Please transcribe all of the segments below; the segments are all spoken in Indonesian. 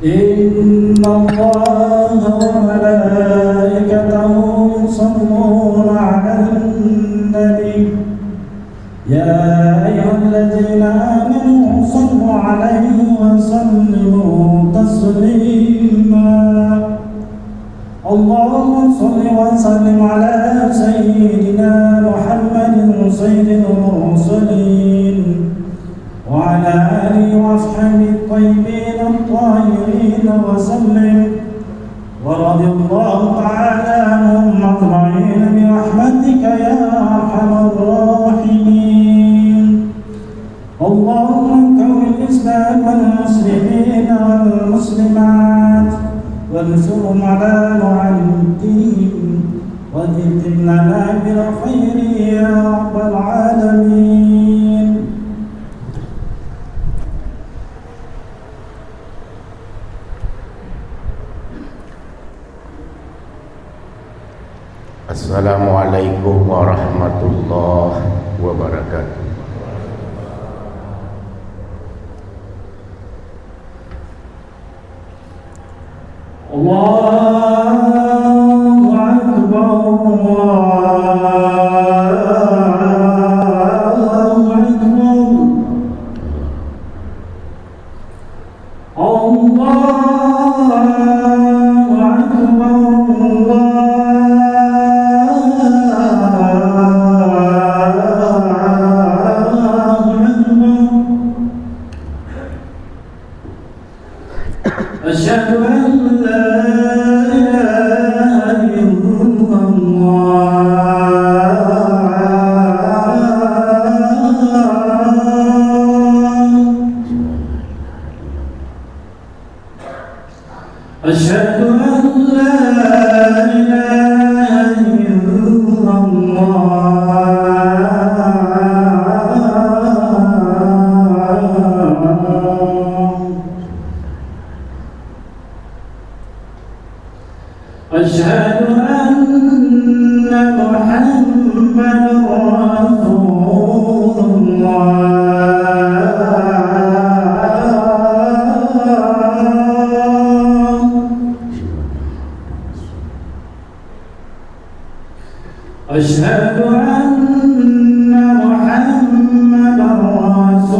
إن الله وملائكته يصلون على النبي يا أيها الذين آمنوا صلوا عليه وسلموا تسليما اللهم صل وسلم على سيدنا محمد سيد المرسلين وعلى آله وأصحابه الطيبين الطاهرين وسلم ورضي الله تعالى عنهم أجمعين برحمتك يا أرحم الراحمين اللهم كون الإسلام والمسلمين والمسلمات وانصرهم على معاندهم وذكر لنا بالخير يا رب العالمين. Assalamualaikum warahmatullahi wabarakatuh. Allahu Akbar, Allahu Akbar, Allahu Akbar. أشهد أن لا إله إلا الله أشهد أن لا إله إلا أشهد أن محمدا رسول الله أشهد أن محمدا رسول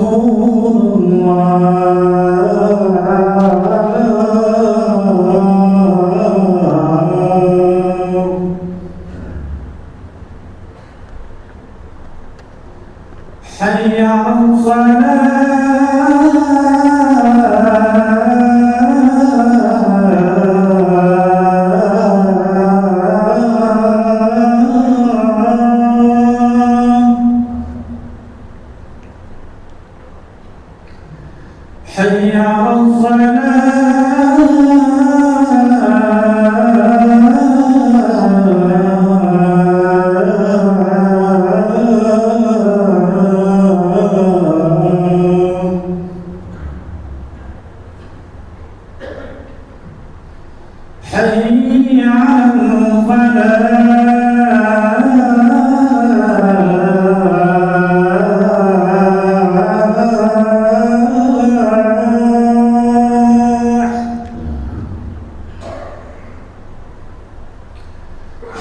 حي على حي على حي على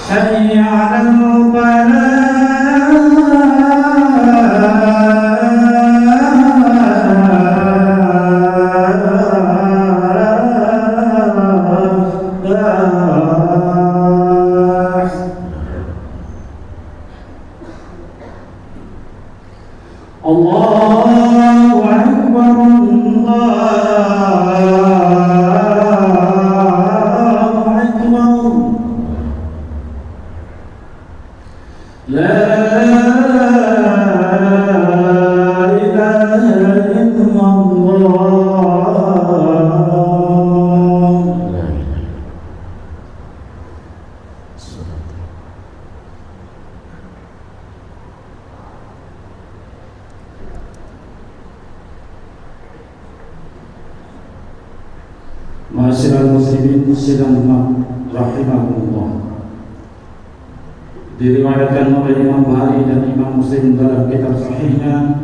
حي على الله أكبر الله أكبر لا إله إلا الله. Ma'asyiral muslimin sidang rahimahumullah. Diriwayatkan oleh Imam Bukhari dan Imam Muslim dalam kitab sahihnya,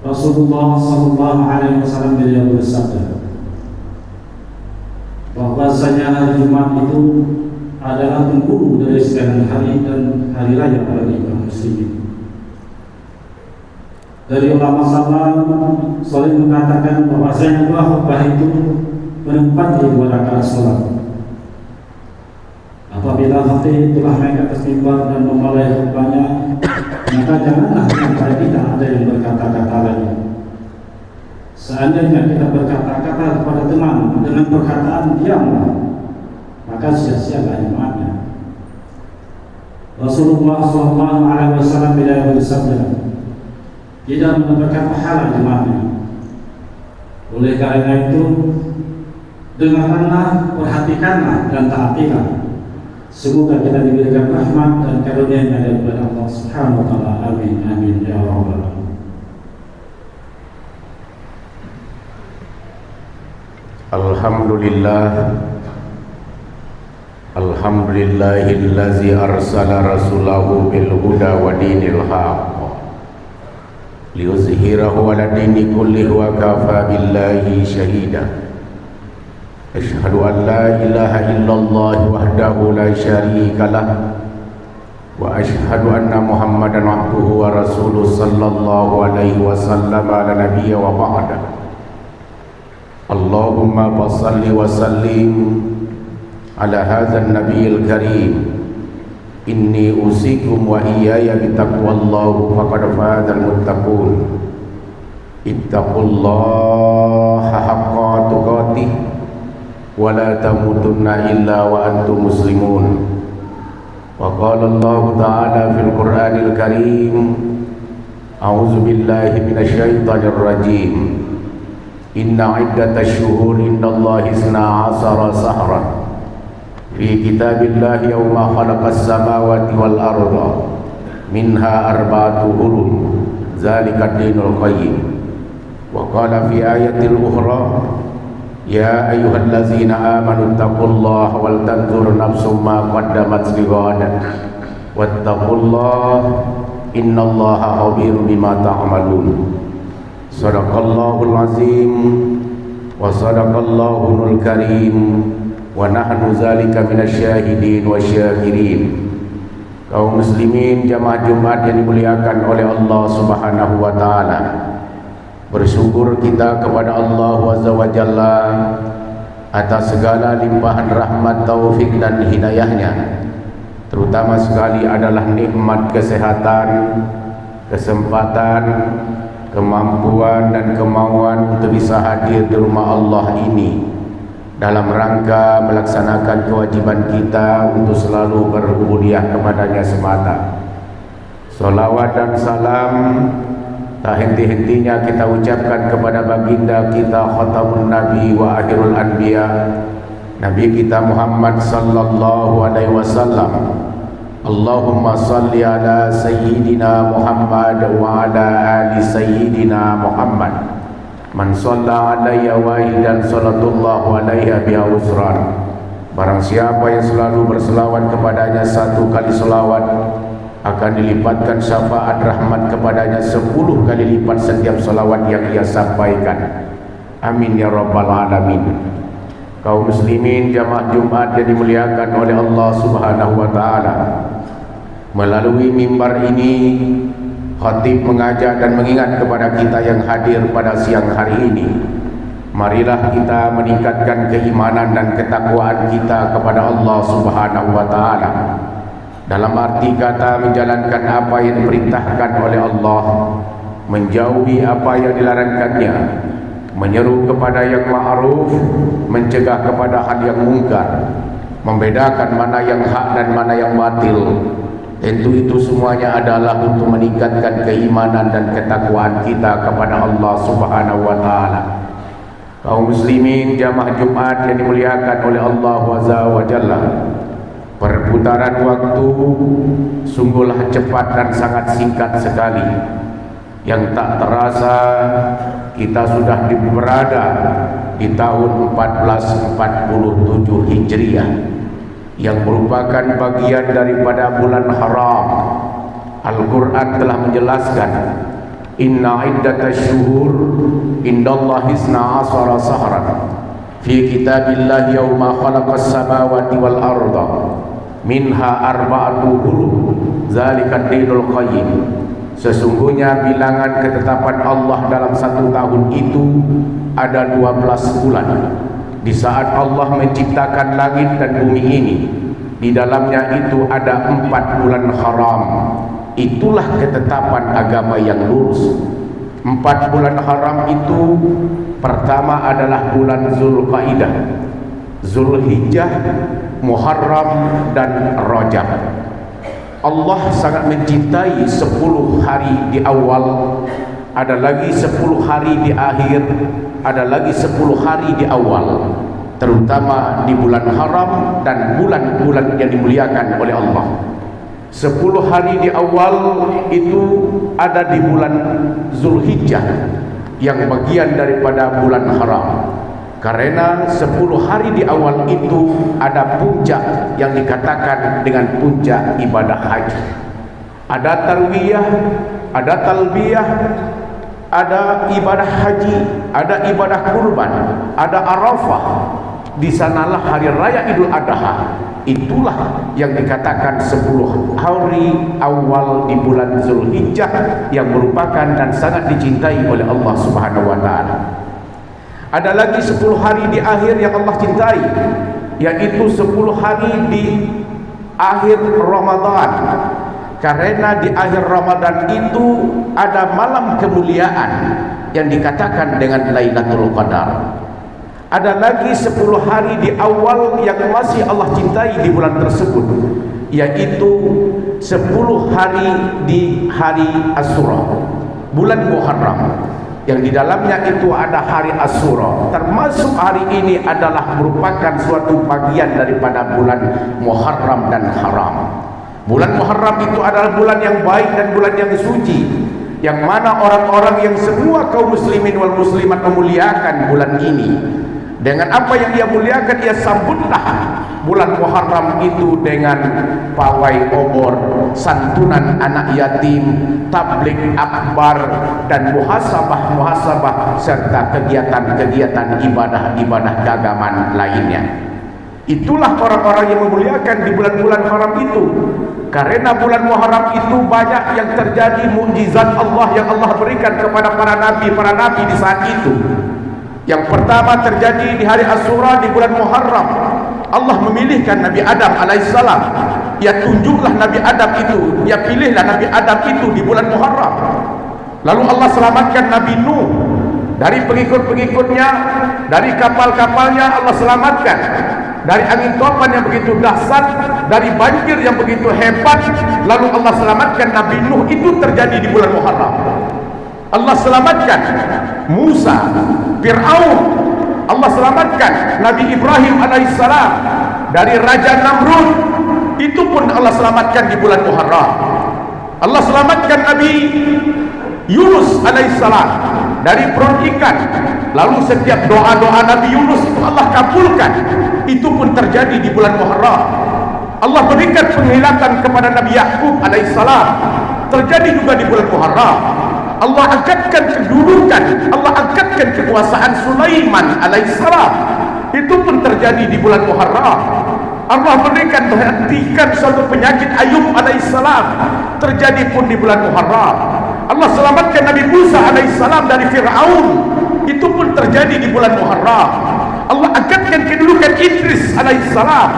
Rasulullah sallallahu alaihi wasallam beliau bersabda, bahwasanya hari Jumat itu adalah penghulu dari segala hari dan hari raya bagi kaum muslimin. Dari ulama salaf saling mengatakan bahwasanya dua khutbah itu menempati dua rakaat salat. Apabila khatib telah naik atas mimbar dan memulai khutbahnya, maka janganlah antara kita ada yang berkata-kata lagi. Seandainya kita berkata-kata kepada teman dengan perkataan diamlah, maka sia-sialah Jumatnya. Rasulullah SAW bila bersabda, tidak mendapatkan pahala Jumatnya. Oleh karena itu, dengarkanlah, perhatikanlah dan taatilah. Semoga kita diberikan rahmat dan karunia daripada Allah Subhanahu wa taala. Amin amin ya rabbal alamin. Alhamdulillahillazi arsala rasulahu bil huda wa dinil haqq liyuzhirahu ala dini kullihi wa kafa billahi shahida. Asyhadu an la ilaha illallah wahdahu la syarika lah wa asyhadu anna Muhammadan abduhu wa rasuluh sallallahu alaihi wasallam ala nabiyya wa ba'da. Allahumma salli wa sallim ala hadzal nabiyil karim. Inni usikum wa iyaya bitaqwallahu faqad fazal muttaqun. Ittaqullaha haqqa tuqatih wa la tamutunna illa wa antum muslimun. Wa qala Allah ta'ala fil Qur'anil Karim, a'udzu billahi minasy syaithanir rajim. Inna iddatash syuhuri indallahi 12 shahran fi kitabillahi yawma khalaqas samawati wal arda minha arba'atu hurum dzalika ad-dinul qayyim. Wa qala fi ayatil ukhra, ya ayyuhallazina amanu taqullaha wal tanzur nafsum ma qaddamat lighad wattaqullaha innallaha khabirum bima ta'malun. Sadaqallahul azim wa sadaqallahul karim wa nahnu zalika minasyahidin wa syakirin. Kaum muslimin jamaah Jumat yang dimuliakan oleh Allah Subhanahu wa taala, bersyukur kita kepada Allah Azza wa Jalla atas segala limpahan rahmat, taufik dan hidayahnya. Terutama sekali adalah nikmat kesehatan, kesempatan, kemampuan dan kemauan untuk bisa hadir di rumah Allah ini dalam rangka melaksanakan kewajiban kita untuk selalu berubudiyah kepadanya semata. Salawat dan salam tak henti-hentinya kita ucapkan kepada baginda kita khatamun nabi wa akhirul anbiya, Nabi kita Muhammad sallallahu alaihi wasallam. Allahumma salli ala sayyidina Muhammad wa ala ali sayyidina Muhammad. Man shalla alayya wahidan salatullahu alaiha biha usran. Barang siapa yang selalu berselawat kepadanya satu kali selawat, akan dilipatkan syafaat rahmat kepadanya 10 kali lipat setiap selawat yang ia sampaikan. Amin ya rabbal alamin. Kaum muslimin jamaah Jumat yang dimuliakan oleh Allah Subhanahu wa taala, melalui mimbar ini khatib mengajak dan mengingat kepada kita yang hadir pada siang hari ini, marilah kita meningkatkan keimanan dan ketakwaan kita kepada Allah Subhanahu wa taala. Dalam arti kata menjalankan apa yang diperintahkan oleh Allah, menjauhi apa yang dilarangkannya, menyeru kepada yang ma'ruf, mencegah kepada hal yang mungkar, membedakan mana yang hak dan mana yang batil. Tentu itu semuanya adalah untuk meningkatkan keimanan dan ketakwaan kita kepada Allah Subhanahu wa taala. Kaum muslimin jamaah Jumat yang dimuliakan oleh Allah Azza wa Jalla, perputaran waktu sungguhlah cepat dan sangat singkat sekali. Yang tak terasa kita sudah berada di tahun 1447 Hijriah, yang merupakan bagian daripada bulan haram. Al-Quran telah menjelaskan, inna iddatash syuhur indallahi 12 shahran fi kitabillah yauma khalaqas samawati wal arda minha arba'atu hurum zalika dinul qayyim. Sesungguhnya bilangan ketetapan Allah dalam satu tahun itu ada 12 bulan. Di saat Allah menciptakan langit dan bumi ini, di dalamnya itu ada 4 bulan haram. Itulah ketetapan agama yang lurus. 4 bulan haram itu pertama adalah bulan Zulqaidah, Zulhijjah, Muharram dan Rajab. Allah sangat mencintai 10 hari di awal, ada lagi 10 hari di akhir, ada lagi 10 hari di awal, terutama di bulan haram dan bulan-bulan yang dimuliakan oleh Allah. 10 hari di awal itu ada di bulan Zulhijjah yang bagian daripada bulan haram. Karena 10 hari di awal itu ada puncak yang dikatakan dengan puncak ibadah haji. Ada tarwiyah, ada talbiyah, ada ibadah haji, ada ibadah kurban, ada Arafah. Di sanalah hari raya Idul Adha. Itulah yang dikatakan 10 hari awal di bulan Zulhijjah yang merupakan dan sangat dicintai oleh Allah Subhanahu wa taala. Ada lagi 10 hari di akhir yang Allah cintai, yaitu 10 hari di akhir Ramadan. Karena di akhir Ramadan itu ada malam kemuliaan yang dikatakan dengan Lailatul Qadar. Ada lagi 10 hari di awal yang masih Allah cintai di bulan tersebut, yaitu 10 hari di hari Asyura, bulan Muharram, yang di dalamnya itu ada hari Asyura. Termasuk hari ini adalah merupakan suatu bagian daripada bulan Muharram dan Haram. Bulan Muharram itu adalah bulan yang baik dan bulan yang suci, yang mana orang-orang yang semua kaum muslimin wal muslimat memuliakan bulan ini. Dengan apa yang ia muliakan, ia sambutlah bulan Muharram itu dengan pawai obor, santunan anak yatim, tabligh akbar, dan muhasabah serta kegiatan-kegiatan ibadah-ibadah keagamaan lainnya. Itulah orang-orang yang memuliakan di bulan-bulan haram itu. Karena bulan Muharram itu banyak yang terjadi mukjizat Allah yang Allah berikan kepada para nabi di saat itu. Yang pertama terjadi di hari Asyura di bulan Muharram. Allah memilihkan Nabi Adam alaihissalam. Ya tunjuklah Nabi Adam itu, ya pilihlah Nabi Adam itu di bulan Muharram. Lalu Allah selamatkan Nabi Nuh dari pengikut-pengikutnya, dari kapal-kapalnya Allah selamatkan, dari angin topan yang begitu dahsyat, dari banjir yang begitu hebat. Lalu Allah selamatkan Nabi Nuh, itu terjadi di bulan Muharram. Allah selamatkan Musa, Fir'aun. Allah selamatkan Nabi Ibrahim alaihissalam dari Raja Namrud. Itu pun Allah selamatkan di bulan Muharram. Allah selamatkan Nabi Yunus alaihissalam dari perut ikan. Lalu setiap doa-doa Nabi Yunus itu Allah kabulkan. Itu pun terjadi di bulan Muharram. Allah berikan penghilatan kepada Nabi Yakub alaihissalam, terjadi juga di bulan Muharram. Allah angkatkan kedudukan, Allah angkatkan kekuasaan Sulaiman alaihissalam, itu pun terjadi di bulan Muharram. Allah berikan menghentikan suatu penyakit Ayub alaihissalam, terjadi pun di bulan Muharram. Allah selamatkan Nabi Musa alaihissalam dari Fir'aun, itu pun terjadi di bulan Muharram. Allah angkatkan kedudukan Idris alaihissalam,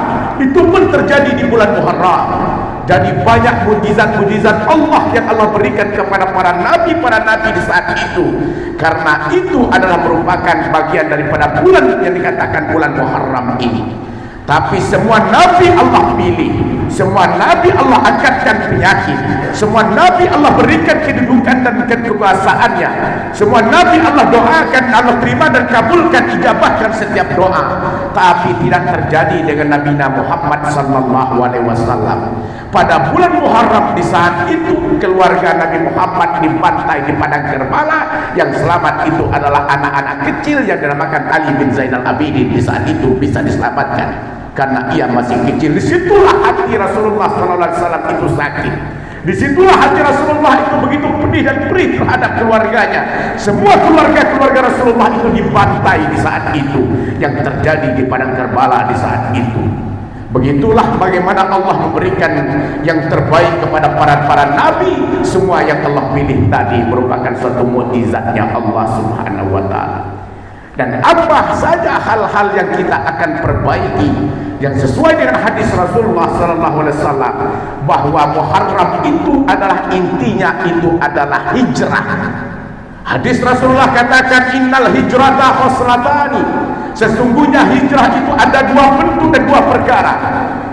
itu pun terjadi di bulan Muharram. Jadi banyak mukjizat-mukjizat Allah yang Allah berikan kepada para nabi di saat itu. Karena itu adalah merupakan bagian daripada bulan yang dikatakan bulan Muharram ini. Tapi semua nabi Allah pilih, semua nabi Allah angkatkan penyakit, semua nabi Allah berikan kedudukan dan kekuasaannya, semua nabi Allah doakan, Allah terima dan kabulkan, ijabahkan setiap doa. Tapi tidak terjadi dengan Nabi Muhammad sallallahu alaihi wasallam. Pada bulan Muharram di saat itu keluarga Nabi Muhammad dibantai di padang Karbala. Yang selamat itu adalah anak-anak kecil yang dinamakan Ali bin Zainal Abidin. Di saat itu bisa diselamatkan karena ia masih kecil. Disitulah hati Rasulullah SAW itu sakit. Disitulah hati Rasulullah itu begitu pedih dan perih terhadap keluarganya. Semua keluarga Rasulullah itu dibantai di saat itu, yang terjadi di padang Karbala di saat itu. Begitulah bagaimana Allah memberikan yang terbaik kepada para nabi. Semua yang Allah pilih tadi merupakan suatu mukjizatnya Allah Subhanahu wa taala. Dan apa saja hal-hal yang kita akan perbaiki yang sesuai dengan hadis Rasulullah sallallahu alaihi wasallam, bahwa Muharram itu adalah intinya itu adalah hijrah. Hadis Rasulullah katakan, innal hijrata khoslatani, sesungguhnya hijrah itu ada dua bentuk dan dua perkara.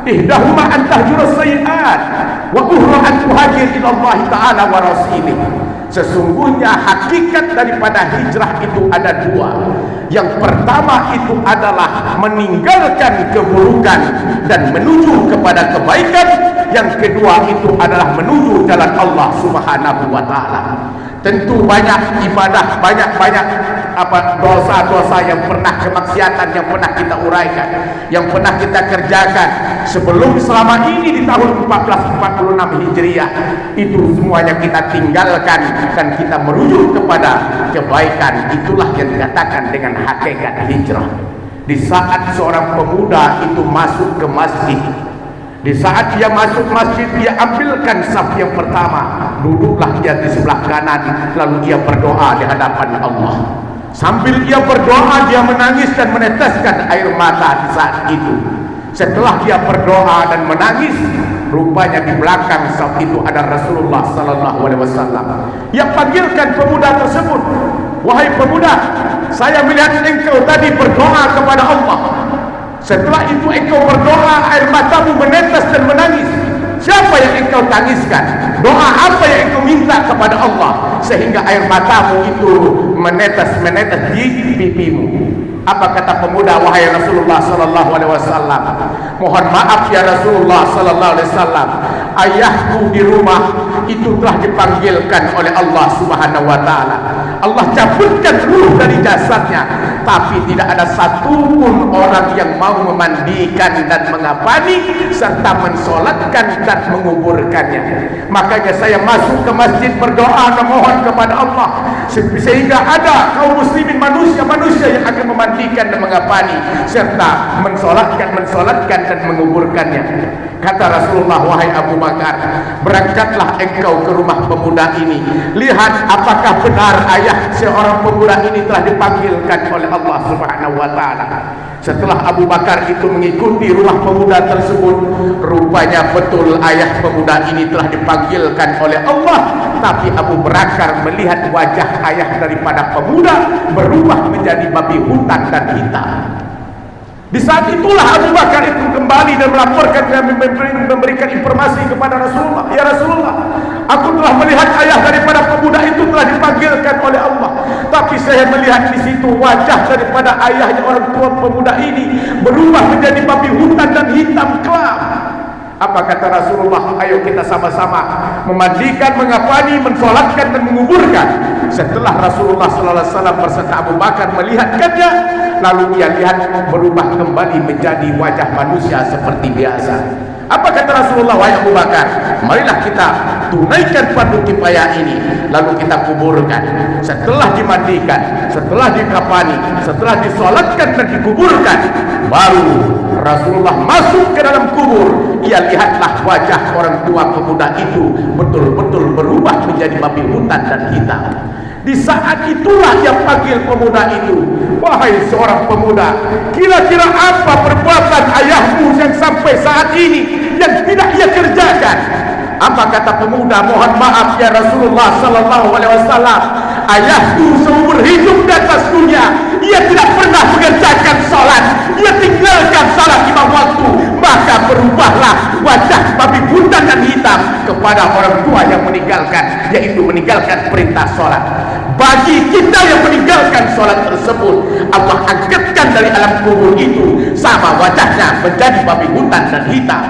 Ihdahuma an tahjurus sayyi'at wa ukhra an tuhajir ila Allah taala wa rasulih. Sesungguhnya hakikat daripada hijrah itu ada dua. Yang pertama itu adalah meninggalkan keburukan dan menuju kepada kebaikan. Yang kedua itu adalah menuju jalan Allah Subhanahu wa taala. Tentu banyak ibadah, banyak dosa-dosa yang pernah, kemaksiatan yang pernah kita uraikan, yang pernah kita kerjakan sebelum selama ini di tahun 1446 Hijriah. Itu semuanya kita tinggalkan dan kita merujuk kepada kebaikan. Itulah yang dikatakan dengan hakikat hijrah. Di saat seorang pemuda itu masuk ke masjid, di saat dia masuk masjid, dia ambilkan saf yang pertama, duduklah dia di sebelah kanan, lalu dia berdoa di hadapan Allah. Sambil dia berdoa, dia menangis dan meneteskan air mata di saat itu. Setelah dia berdoa dan menangis, rupanya di belakang saf itu ada Rasulullah sallallahu alaihi wasallam. Ia panggilkan pemuda tersebut, "Wahai pemuda, saya melihat engkau tadi berdoa kepada Allah. Setelah itu engkau berdoa, air matamu menetes dan menangis. Siapa yang engkau tangiskan? Doa apa yang engkau minta kepada Allah sehingga air matamu itu menetes di pipimu?" Apa kata pemuda, "Wahai Rasulullah sallallahu alaihi wasallam, mohon maaf ya Rasulullah sallallahu alaihi wasallam, ayahku di rumah itu telah dipanggilkan oleh Allah Subhanahu wa taala. Allah cabutkan ruh dari jasadnya, tapi tidak ada satupun orang yang mau memandikan dan mengapani serta mensolatkan dan menguburkannya. Makanya saya masuk ke masjid berdoa memohon kepada Allah sehingga ada kaum muslimin manusia yang akan memandikan dan mengapani serta mensolatkan dan menguburkannya." Kata Rasulullah, "Wahai Abu Bakar, berangkatlah engkau ke rumah pemuda ini. Lihat apakah benar ayah seorang pemuda ini telah dipanggilkan oleh Allah Subhanahu wa taala." Setelah Abu Bakar itu mengikuti rumah pemuda tersebut, rupanya betul ayah pemuda ini telah dipanggilkan oleh Allah. Tapi Abu Bakar melihat wajah ayah daripada pemuda berubah menjadi babi hutan dan hitam. Di saat itulah Abu Bakar itu kembali dan melaporkan dan memberikan informasi kepada Rasulullah, "Ya Rasulullah, aku telah melihat ayah daripada pemuda itu telah dipanggilkan oleh Allah. Tapi saya melihat di situ wajah daripada ayahnya orang tua pemuda ini berubah menjadi babi hutan dan hitam kelam." Apa kata Rasulullah? "Ayo kita sama-sama memandikan, mengapani, mensolatkan dan menguburkan." Setelah Rasulullah sallallahu alaihi wasallam berserta Abu Bakar melihatkannya, lalu ia lihat berubah kembali menjadi wajah manusia seperti biasa. Apa kata Rasulullah? "Wahai Abu Bakar, marilah kita tunaikan fardu kifayah ini, lalu kita kuburkan." Setelah dimandikan, setelah dikafani, setelah disolatkan dan dikuburkan, baru Rasulullah masuk ke dalam kubur. Ia lihatlah wajah orang tua pemuda itu betul-betul berubah menjadi babi hutan dan hitam. Di saat itulah ia panggil pemuda itu, "Wahai seorang pemuda, kira-kira apa perbuatan ayahmu yang sampai saat ini yang tidak ia kerjakan?" Apa kata pemuda? "Mohon maaf ya Rasulullah sallallahu alaihi wasallam, ayahku seumur hidup di atas dunia ia tidak pernah mengerjakan salat. Ia tinggalkan salat 5 waktu, maka berubahlah wajah babi hutan dan hitam kepada orang tua yang meninggalkan, yaitu meninggalkan perintah salat. Bagi kita yang meninggalkan salat tersebut, Allah angkatkan dari alam kubur itu sama wajahnya menjadi babi hutan dan hitam.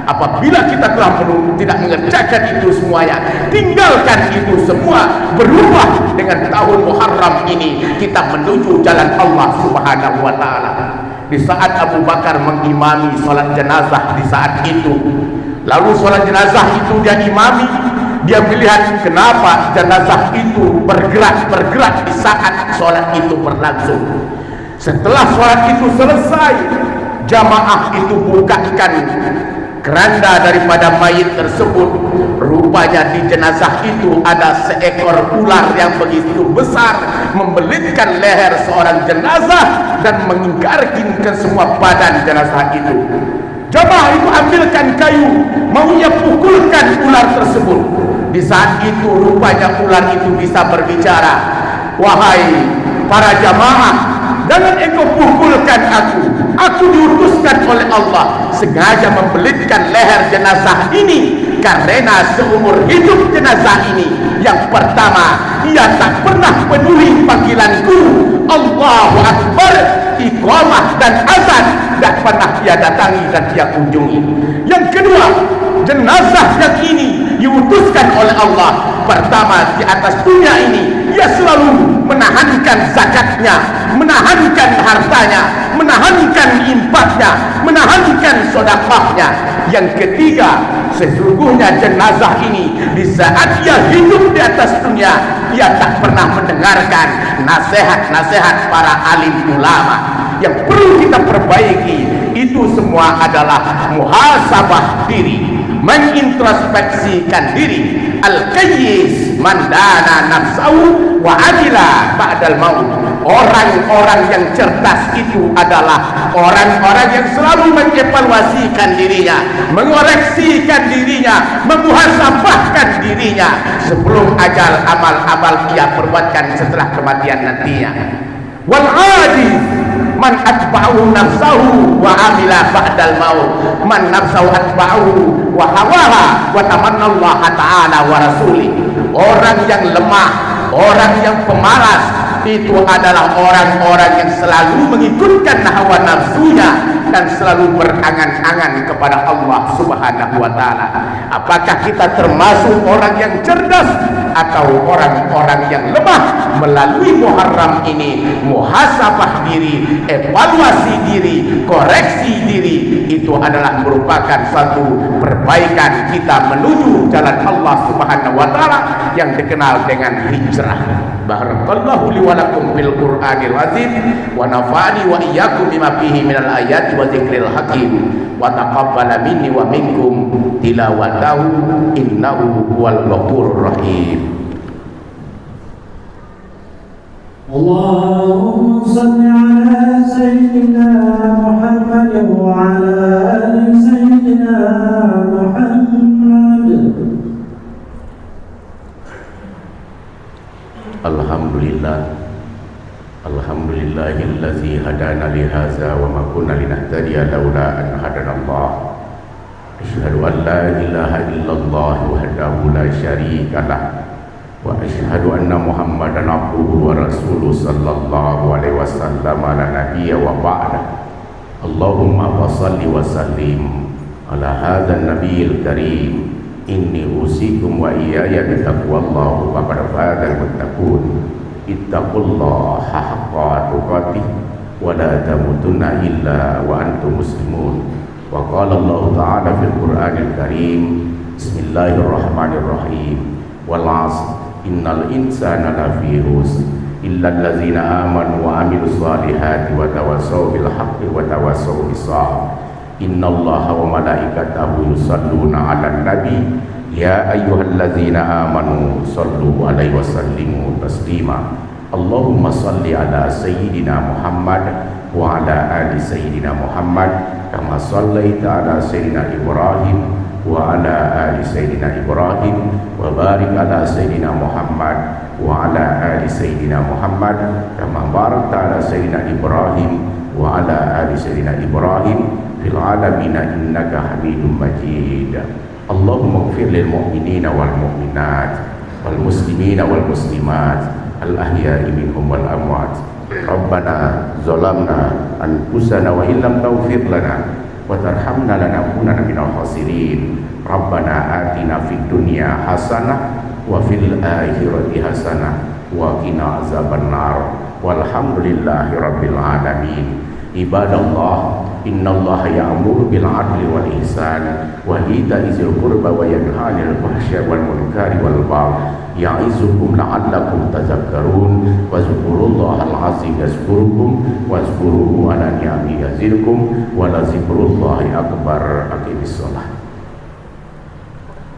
Apabila kita telah tidak mengerjakan itu semuanya, tinggalkan itu semua, berubah dengan tahun Muharram ini kita menuju jalan Allah Subhanahu wa taala." Di saat Abu Bakar mengimami salat jenazah di saat itu, lalu salat jenazah itu dia imami, dia melihat kenapa jenazah itu bergerak di saat sholat itu berlangsung. Setelah sholat itu selesai, jamaah itu bukakan keranda daripada mayit tersebut. Rupanya di jenazah itu ada seekor ular yang begitu besar, membelitkan leher seorang jenazah dan mengingkarkan semua badan jenazah itu. Jamaah itu ambilkan kayu, maunya pukulkan ular tersebut. Di saat itu rupanya ular itu bisa berbicara. Wahai para jamaah, jangan engkau pukulkan aku diutuskan oleh Allah sengaja membelitkan leher jenazah ini, karena seumur hidup jenazah ini yang pertama, ia tak pernah penuhi panggilanku Allahu Akbar, iqamah dan azan, tak pernah dia datangi dan dia kunjungi. Yang kedua, jenazah yang ini diutuskan oleh Allah. Pertama, di atas dunia ini ia selalu menahankan zakatnya, menahankan hartanya, menahankan infaknya, menahankan sedekahnya. Yang ketiga, sesungguhnya jenazah ini di saat ia hidup di atas dunia, ia tak pernah mendengarkan nasihat-nasihat para alim ulama. Yang perlu kita perbaiki itu semua adalah muhasabah diri, mengintrospeksikan diri. Al-Qayyis mandana nafsahu wa adila ba'dal maut. Orang-orang yang cerdas itu adalah orang-orang yang selalu mengevaluasikan dirinya, mengoreksikan dirinya, memuhasabahkan dirinya sebelum ajal amal-amal ia perbuatkan setelah kematian nantinya. Wal ajiz man atba'u nafsahu wa amila ba'dal maut, man nafsahu atba'u wa hawaha wa tamanna Allah ta'ala wa rasuli. Orang yang lemah, orang yang pemalas, itu adalah orang-orang yang selalu mengikutkan hawa nafsunya dan selalu berangan-angan kepada Allah Subhanahu wa ta'ala. Apakah kita termasuk orang yang cerdas atau orang-orang yang lemah? Melalui Muharram ini, muhasabah diri, evaluasi diri, koreksi diri, itu adalah merupakan suatu perbaikan kita menuju jalan Allah Subhanahu wa ta'ala yang dikenal dengan hijrah. Barakallahu li wa lakum bil Qur'anil azim wa nafa'ani wa iyyakum bima fihi minal ayati wa dzikril hakim wa taqabbala minni wa minkum tilawatahu innahu huwal ghafurur rahim. Allahumma salli ala sayyidina Muhammad wa ala ali sayyidina Muhammad. Alhamdulillahillazi hadana li hadza wa ma kunna linahtadiya laula an hadana Allah. Asyhadu an la ilaha illallah wahdahu la syarika lah wa asyhadu anna Muhammadan abduhu wa rasuluhu sallallahu alaihi wasallam ala nabiyya wa ba'da. Allahumma shalli wa sallim ala hadzal nabiyil karim. Inni usikum wa iyaya bitaqwallah wa qad fazal muttaqun. Ittaqullaha haqqa tuqatih wa la tamutunna illa wa antum muslimun. Wa qala Allah ta'ala fil Qur'anil Karim, Bismillahirrahmanirrahim. Wal 'asr innal insana lafi khusr illa allazina amanu wa amilus solihati wa tawassaw bil haqqi wa tawassaw bis sabr. Innallaha wa malaikatahu yusalluna 'alan nabi ya ayyuhallazina amanu sallu 'alaihi wa sallimu taslima. Allahumma salli ala sayyidina Muhammad wa ala ali sayyidina Muhammad kama sallaita ala sayyidina Ibrahim wa ala ali sayyidina Ibrahim wa barik ala sayyidina Muhammad wa ala ali sayyidina Muhammad kama barakta ala sayyidina Ibrahim wa ala ali sayyidina Ibrahim fil alamin innaka Hamidum Majid. Allahumma ighfir lil mu'minina wal mu'minat wal muslimina wal muslimat al ahya'i minhum wal amwat. Rabbana zalamna anfusana wa illam taghfir lana wa tarhamna lanakunanna minal khasirin. Rabbana atina fid dunya hasanah wa fil akhirati hasanah wa qina azabannar. Walhamdulillahi rabbil alamin. Ibadallah, innallaha ya'muru bil 'adli wal ihsan wa ita'i dzil qurba wa yanha 'anil fahsya'i wal munkari wal baghi ya'izukum la'allakum tadhakkarun wa zkurullahal 'azim yazkurukum wa zkuruhu 'ala ni'amihi yazidkum wa la zikrullahi akbar. Aqimis shalah.